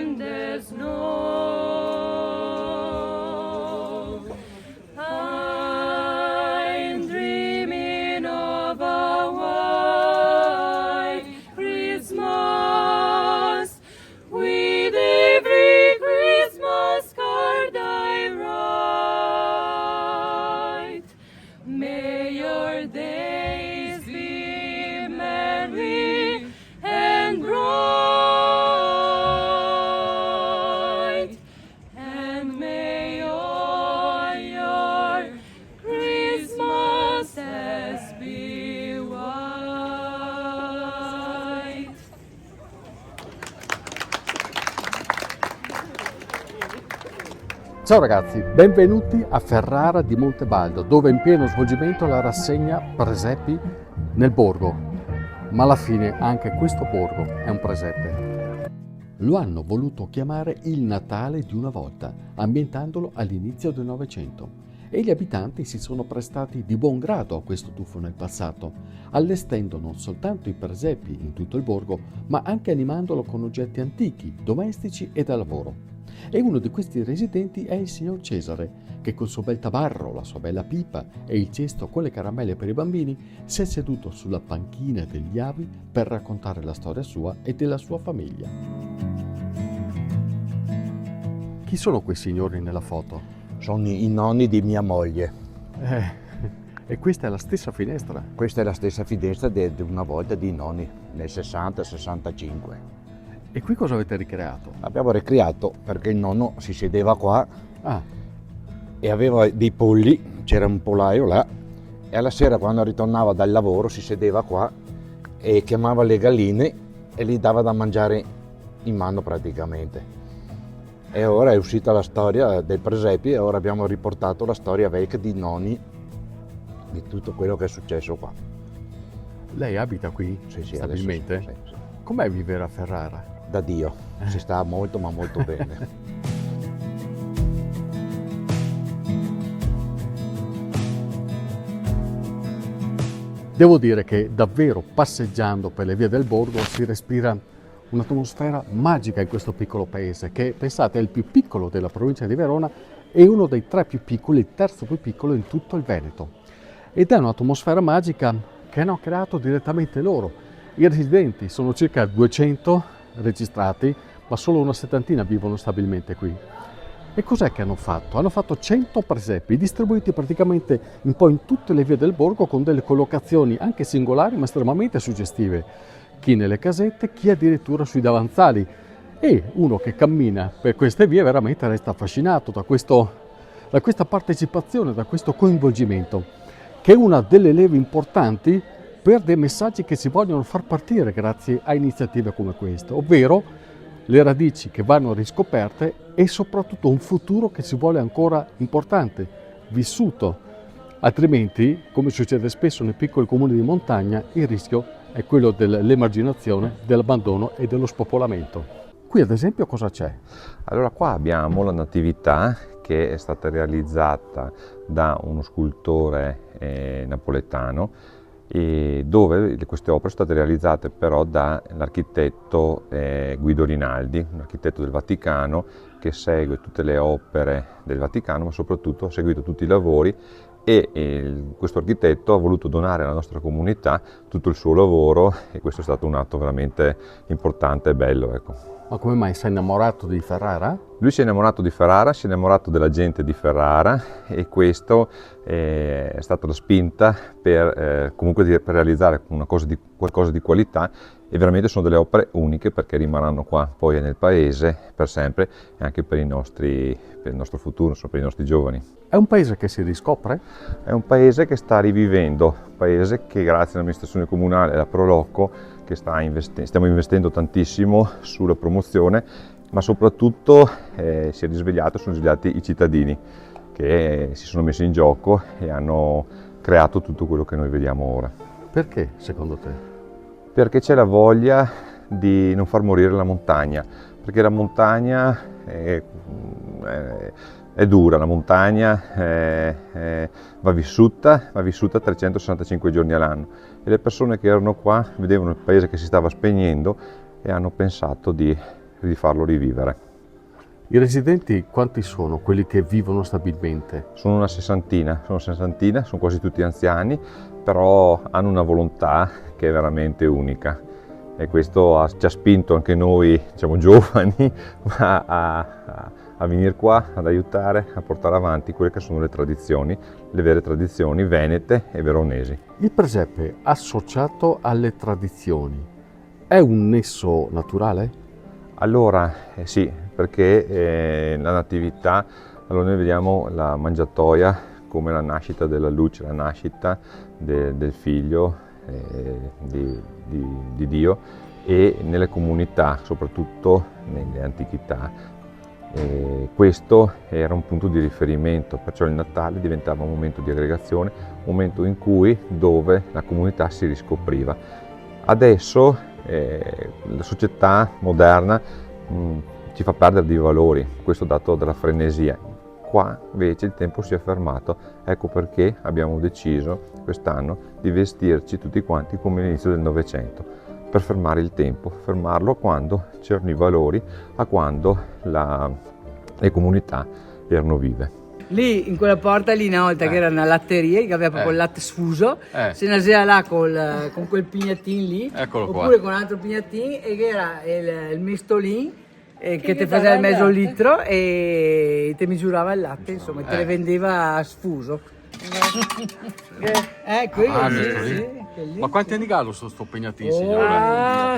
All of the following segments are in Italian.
in the snow. I'm dreaming of a white Christmas, with every Christmas card I write. May your days be merry and bright, and may all your Christmases be white. Ciao ragazzi, benvenuti a Ferrara di Montebaldo, dove è in pieno svolgimento la rassegna Presepi nel borgo. Ma alla fine anche questo borgo è un presepe. Lo hanno voluto chiamare il Natale di una volta, ambientandolo all'inizio del Novecento. E gli abitanti si sono prestati di buon grado a questo tuffo nel passato, allestendo non soltanto i presepi in tutto il borgo, ma anche animandolo con oggetti antichi, domestici e da lavoro. E uno di questi residenti è il signor Cesare, che col suo bel tabarro, la sua bella pipa e il cesto con le caramelle per i bambini si è seduto sulla panchina degli avi per raccontare la storia sua e della sua famiglia. Chi sono quei signori nella foto? Sono i nonni di mia moglie. E questa è la stessa finestra? Questa è la stessa finestra di una volta di nonni, nel 60-65. E qui cosa avete ricreato? Abbiamo ricreato perché il nonno si sedeva qua Ah, e aveva dei polli, c'era un pollaio là, e alla sera quando ritornava dal lavoro si sedeva qua e chiamava le galline e gli dava da mangiare in mano praticamente. E ora è uscita la storia del presepi e ora abbiamo riportato la storia vecchia di nonni, di tutto quello che è successo qua. lei abita qui Sì, stabilmente? adesso sì. Com'è vivere a Ferrara? Da Dio, si sta molto ma molto bene. Devo dire che davvero passeggiando per le vie del borgo si respira un'atmosfera magica in questo piccolo paese che, pensate, è il più piccolo della provincia di Verona e uno dei tre più piccoli, il terzo più piccolo in tutto il Veneto. Ed è un'atmosfera magica che hanno creato direttamente loro. I residenti sono circa 200 registrati, ma solo una settantina vivono stabilmente qui. E cos'è che hanno fatto? Hanno fatto 100 presepi distribuiti praticamente un po' in tutte le vie del borgo con delle collocazioni anche singolari ma estremamente suggestive. Chi nelle casette, chi addirittura sui davanzali. E uno che cammina per queste vie veramente resta affascinato da questa partecipazione, da questo coinvolgimento, che è una delle leve importanti per dei messaggi che si vogliono far partire grazie a iniziative come queste, ovvero le radici che vanno riscoperte e soprattutto un futuro che si vuole ancora importante, vissuto. Altrimenti, come succede spesso nei piccoli comuni di montagna, il rischio è quello dell'emarginazione, dell'abbandono e dello spopolamento. Qui ad esempio cosa c'è? Allora qua abbiamo la Natività che è stata realizzata da uno scultore napoletano, e dove queste opere sono state realizzate però dall'architetto Guido Rinaldi, un architetto del Vaticano che segue tutte le opere del Vaticano, ma soprattutto ha seguito tutti i lavori e questo architetto ha voluto donare alla nostra comunità tutto il suo lavoro e questo è stato un atto veramente importante e bello, ecco. Ma come mai sei innamorato di Ferrara? Lui si è innamorato di Ferrara, si è innamorato della gente di Ferrara e questo è stata la spinta per realizzare qualcosa di qualità e veramente sono delle opere uniche perché rimarranno qua poi nel paese per sempre e anche per il nostro futuro, insomma, per i nostri giovani. È un paese che si riscopre? È un paese che sta rivivendo, un paese che grazie all'amministrazione comunale e alla Prolocco che stiamo investendo tantissimo sulla promozione, ma soprattutto si è risvegliato, sono risvegliati i cittadini che si sono messi in gioco e hanno creato tutto quello che noi vediamo ora. Perché secondo te? Perché c'è la voglia di non far morire la montagna, perché la montagna è dura, la montagna va vissuta 365 giorni all'anno e le persone che erano qua vedevano il paese che si stava spegnendo e hanno pensato di di farlo rivivere. I residenti quanti sono quelli che vivono stabilmente? Sono una sessantina, sono quasi tutti anziani, però hanno una volontà che è veramente unica e questo ci ha spinto anche noi, diciamo giovani, a venire qua, ad aiutare, a portare avanti quelle che sono le tradizioni, le vere tradizioni venete e veronesi. Il presepe associato alle tradizioni è un nesso naturale? Allora, sì, perché la natività, allora noi vediamo la mangiatoia come la nascita della luce, la nascita del figlio di Dio, e nelle comunità, soprattutto nelle antichità. Questo era un punto di riferimento, perciò il Natale diventava un momento di aggregazione, un momento dove la comunità si riscopriva. Adesso la società moderna ci fa perdere dei valori, questo dato dalla frenesia. Qua invece il tempo si è fermato, ecco perché abbiamo deciso quest'anno di vestirci tutti quanti come all'inizio del Novecento, per fermare il tempo, fermarlo a quando c'erano i valori, a quando le comunità erano vive. Lì, in quella porta lì una volta che era una latteria, che aveva proprio il latte sfuso, se nasceva là con quel pignatin lì, Eccolo qua. oppure con un altro pignatin, e che era il mestolin, che ti faceva il mezzo litro e ti misurava il latte, insomma, te le vendeva a sfuso. Quello sì, quelli. Ma quanti anni gallo sono sto pegnatin, Ah,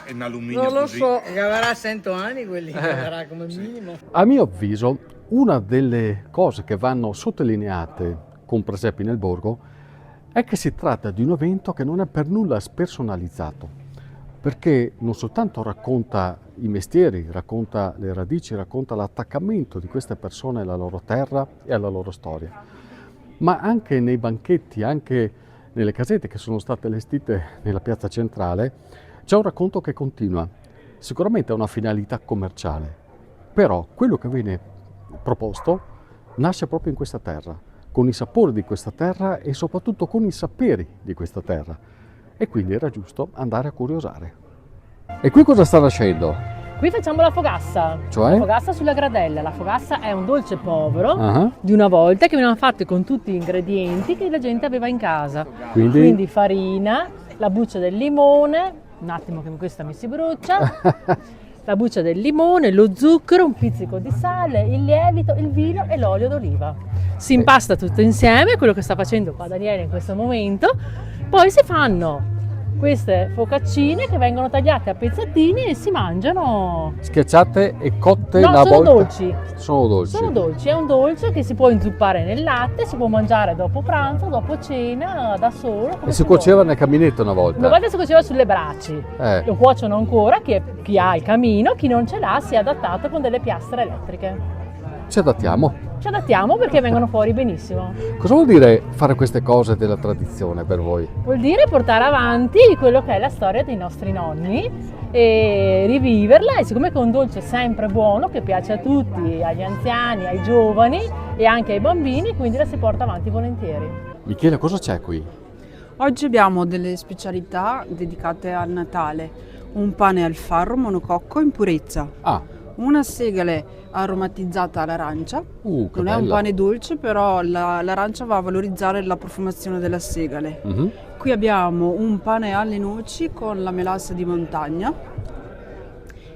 È in alluminio non lo così. so, che avrà 100 anni quelli, avrà come minimo. A mio avviso, una delle cose che vanno sottolineate con presepi nel borgo è che si tratta di un evento che non è per nulla spersonalizzato, perché non soltanto racconta i mestieri, racconta le radici, racconta l'attaccamento di queste persone alla loro terra e alla loro storia, ma anche nei banchetti, anche nelle casette che sono state allestite nella piazza centrale, c'è un racconto che continua. Sicuramente ha una finalità commerciale, però quello che viene proposto nasce proprio in questa terra, con i sapori di questa terra e soprattutto con i saperi di questa terra. E quindi era giusto andare a curiosare. E qui cosa sta nascendo? Qui facciamo la fogassa, Cioè? la fogassa sulla gradella. La fogassa è un dolce povero Ah, di una volta che venivano fatte con tutti gli ingredienti che la gente aveva in casa. quindi Farina, la buccia del limone, un attimo che questa mi si brucia, la buccia del limone, lo zucchero, un pizzico di sale, il lievito, il vino e l'olio d'oliva. Si impasta tutto insieme, quello che sta facendo qua Daniele in questo momento. Poi si fanno queste focaccine che vengono tagliate a pezzettini e si mangiano. schiacciate e cotte No, la sono volta. dolci. Sono dolci. Sono dolci, è un dolce che si può inzuppare nel latte, si può mangiare dopo pranzo, dopo cena, da solo. come E si vuole. cuoceva nel caminetto una volta. Una volta si cuoceva sulle braci, lo cuociono ancora, chi ha il camino, chi non ce l'ha si è adattato con delle piastre elettriche. Ci adattiamo. Ci adattiamo perché vengono fuori benissimo. Cosa vuol dire fare queste cose della tradizione per voi? Vuol dire portare avanti quello che è la storia dei nostri nonni e riviverla, e siccome è un dolce sempre buono che piace a tutti, agli anziani, ai giovani e anche ai bambini, quindi la si porta avanti volentieri. Michele, cosa c'è qui? Oggi abbiamo delle specialità dedicate al Natale. Un pane al farro monococco in purezza, Ah, una segale aromatizzata all'arancia. che Non è un bella. pane dolce, però l'arancia va a valorizzare la profumazione della segale. Mhm. Qui abbiamo un pane alle noci con la melassa di montagna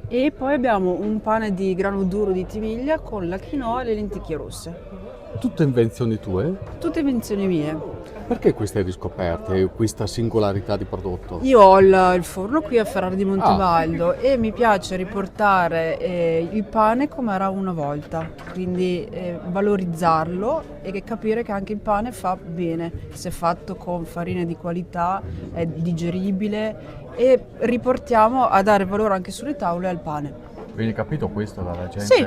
e poi abbiamo un pane di grano duro di Tiviglia con la quinoa e le lenticchie rosse. Tutte invenzioni tue? Tutte invenzioni mie. Perché queste riscoperte, questa singolarità di prodotto? Io ho il forno qui a Ferrara di Montevaldo e mi piace riportare il pane come era una volta, quindi valorizzarlo e capire che anche il pane fa bene, se fatto con farine di qualità, è digeribile, e riportiamo a dare valore anche sulle tavole al pane. Viene capito questo dalla gente? Sì,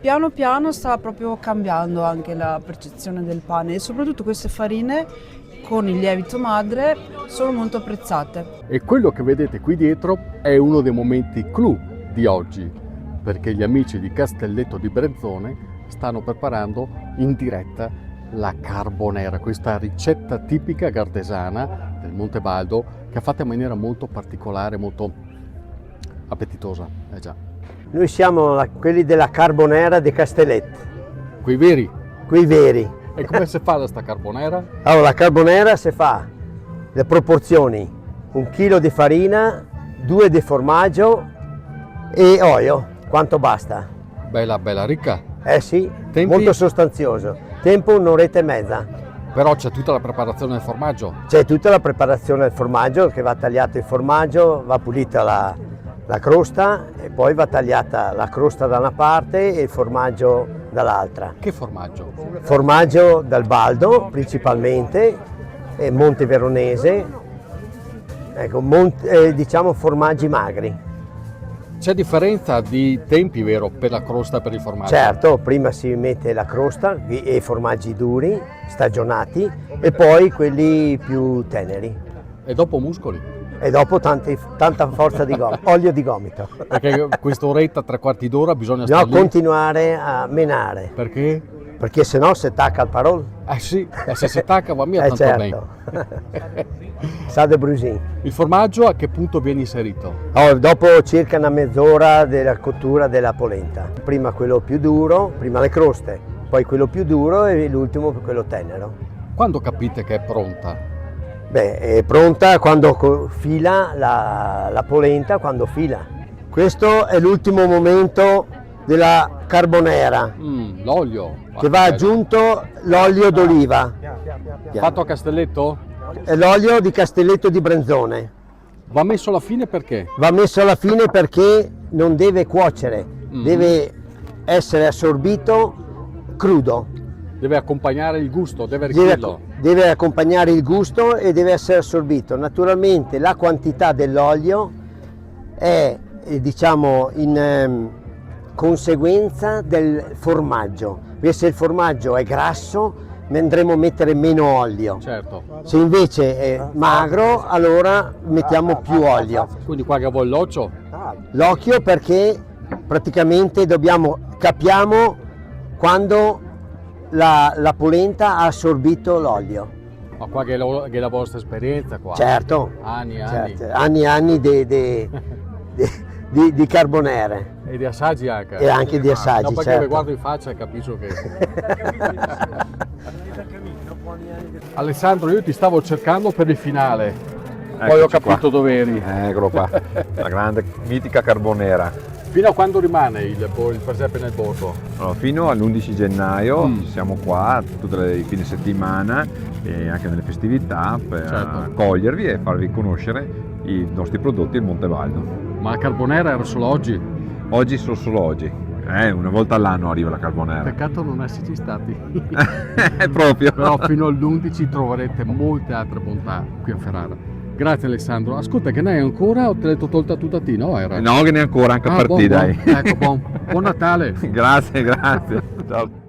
piano piano sta proprio cambiando anche la percezione del pane e soprattutto queste farine con il lievito madre sono molto apprezzate. E quello che vedete qui dietro è uno dei momenti clou di oggi, perché gli amici di Castelletto di Brezzone stanno preparando in diretta la carbonera, questa ricetta tipica gardesana del Montebaldo che è fatta in maniera molto particolare, molto Appetitosa, già. Noi siamo quelli della Carbonera di Castellet, Quei veri. quei veri. E come si fa sta carbonara? Allora, la carbonera si fa le proporzioni: 1 chilo di farina, 2 di formaggio e olio, quanto basta. Bella, bella ricca. Eh sì, Tempi? molto sostanzioso. Tempo un'oretta e mezza. Però c'è tutta la preparazione del formaggio. C'è tutta la preparazione del formaggio, che va tagliato il formaggio, va pulita la crosta e poi va tagliata la crosta da una parte e il formaggio dall'altra. Che formaggio? Formaggio dal Baldo principalmente, e Monte Veronese, ecco, diciamo formaggi magri. C'è differenza di tempi, vero, per la crosta e per il formaggio? Certo, prima si mette la crosta e i formaggi duri, stagionati, e poi quelli più teneri. E dopo muscoli? E dopo tanta forza di olio di gomito. Perché quest'oretta, 3/4 d'ora bisogna Bisogna stare lì. continuare a menare, Perché? perché sennò si attacca al parol. Eh sì, e se si attacca va via tanto Certo. Sa de brusin. Il formaggio a che punto viene inserito? Oh, dopo circa una mezz'ora della cottura della polenta. Prima quello più duro, prima le croste, poi quello più duro e l'ultimo quello tenero. Quando capite che è pronta? Beh, è pronta quando fila la polenta, quando fila. Questo è l'ultimo momento della carbonera, L'olio. che va aggiunto l'olio d'oliva. Fatto a Castelletto? È l'olio di Castelletto di Brenzone. Va messo alla fine perché? Va messo alla fine perché non deve cuocere, deve essere assorbito crudo. Deve accompagnare il gusto, deve arricchirlo. Deve accompagnare il gusto e deve essere assorbito. Naturalmente la quantità dell'olio è diciamo in conseguenza del formaggio, perché se il formaggio è grasso andremo a mettere meno olio. Certo. Se invece è magro, allora mettiamo più olio. Quindi qua che vuoi l'occhio? L'occhio perché praticamente capiamo quando la polenta ha assorbito l'olio. Ma qua che è la vostra esperienza qua? Certo, Anni e anni. certo, anni e anni di carbonere E di assaggi anche. e anche di assaggi, No, perché certo. vi guardo in faccia e capisco che... Alessandro, io ti stavo cercando per il finale, poi ho Eccoci capito qua. dove eri. Eccolo qua, la grande mitica carbonera. Fino a quando rimane il presepe nel borgo? Allora, fino all'11 gennaio siamo qua tutti i fine settimana e anche nelle festività per Certo. accogliervi e farvi conoscere i nostri prodotti del Montevaldo. Ma la carbonera era solo oggi? Oggi solo oggi, una volta all'anno arriva la carbonera. Peccato non esserci stati. Proprio. Però fino all'11 troverete molte altre bontà qui a Ferrara. Grazie Alessandro. Ascolta, che ne hai ancora o te l'hai tolta tutta a te? No, era? No, che ne ancora, anche per buon, te, dai. Ecco, buon Natale. Grazie, grazie. Ciao.